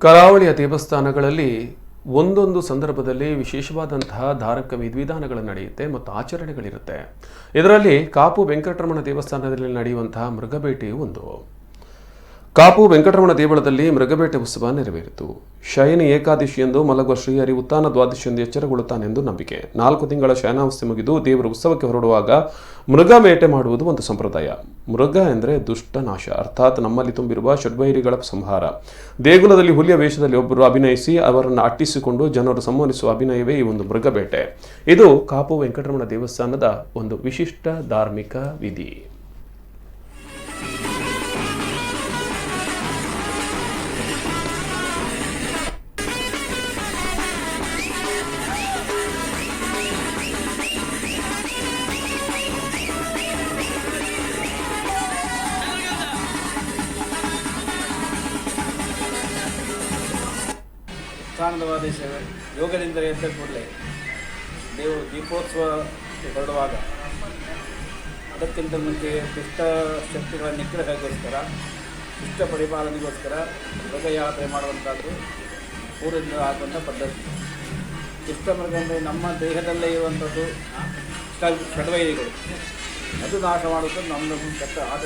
ಕರಾವಳಿಯ ದೇವಸ್ಥಾನಗಳಲ್ಲಿ ಒಂದೊಂದು ಸಂದರ್ಭದಲ್ಲಿ ವಿಶೇಷವಾದಂತಹ ಧಾರ್ಮಿಕ ವಿಧಿವಿಧಾನಗಳು ನಡೆಯುತ್ತೆ ಮತ್ತು ಆಚರಣೆಗಳಿರುತ್ತೆ. ಇದರಲ್ಲಿ ಕಾಪು ವೆಂಕಟರಮಣ ದೇವಸ್ಥಾನದಲ್ಲಿ ನಡೆಯುವಂತಹ ಮೃಗಬೇಟೆಯು ಒಂದು. ಕಾಪು ವೆಂಕಟರಮಣ ದೇವಳದಲ್ಲಿ ಮೃಗಬೇಟೆ ಉತ್ಸವ ನೆರವೇರಿತು. ಶಯನಿ ಏಕಾದಶಿಯಂದು ಮಲಗುವ ಶ್ರೀಹರಿ ಉತ್ತಾನ ದ್ವಾದಶಿಯಂದು ಎಚ್ಚರಗೊಳ್ಳುತ್ತಾನೆಂದು ನಂಬಿಕೆ. 4 ತಿಂಗಳ ಶಯನಾವಸ್ಥೆ ಮುಗಿದು ದೇವರು ಉತ್ಸವಕ್ಕೆ ಹೊರಡುವಾಗ ಮೃಗಬೇಟೆ ಮಾಡುವುದು ಒಂದು ಸಂಪ್ರದಾಯ. ಮೃಗ ಎಂದರೆ ದುಷ್ಟ ನಾಶ, ಅರ್ಥಾತ್ ನಮ್ಮಲ್ಲಿ ತುಂಬಿರುವ ಷಡ್ವೈರಿಗಳ ಸಂಹಾರ. ದೇಗುಲದಲ್ಲಿ ಹುಲಿಯ ವೇಷದಲ್ಲಿ ಒಬ್ಬರು ಅಭಿನಯಿಸಿ ಅವರನ್ನು ಅಟ್ಟಿಸಿಕೊಂಡು ಜನರು ಸಂಹರಿಸುವ ಅಭಿನಯವೇ ಈ ಒಂದು ಮೃಗಬೇಟೆ. ಇದು ಕಾಪು ವೆಂಕಟರಮಣ ದೇವಸ್ಥಾನದ ಒಂದು ವಿಶಿಷ್ಟ ಧಾರ್ಮಿಕ ವಿಧಿ. ಉತ್ಥಾನದ ಸೇವೆ ಯೋಗದಿಂದ ಎದ್ದ ಕೂಡಲೇ ದೇವರು ದೀಪೋತ್ಸವಕ್ಕೆ ಹೊರಡುವಾಗ ಅದಕ್ಕಿಂತ ಮುಂಚೆ ದುಷ್ಟ ಶಕ್ತಿಗಳ ನಿಗ್ರಹಕ್ಕೋಸ್ಕರ ದುಷ್ಟ ಪರಿಪಾಲನೆಗೋಸ್ಕರ ಮೃಗಯಾತ್ರೆ ಮಾಡುವಂಥದ್ದು ಪೂರ್ವದಿಂದ ಆಗುವಂಥ ಪದ್ಧತಿ. ದುಷ್ಟ ಮೃಗ ಅಂದರೆ ನಮ್ಮ ದೇಹದಲ್ಲೇ ಇರುವಂಥದ್ದು ಷಡ್ವೈರಿಗಳು, ಅದು ನಾಶ ಮಾಡುವುದು ನಮ್ಮ ಕೆಟ್ಟ ಆಟ.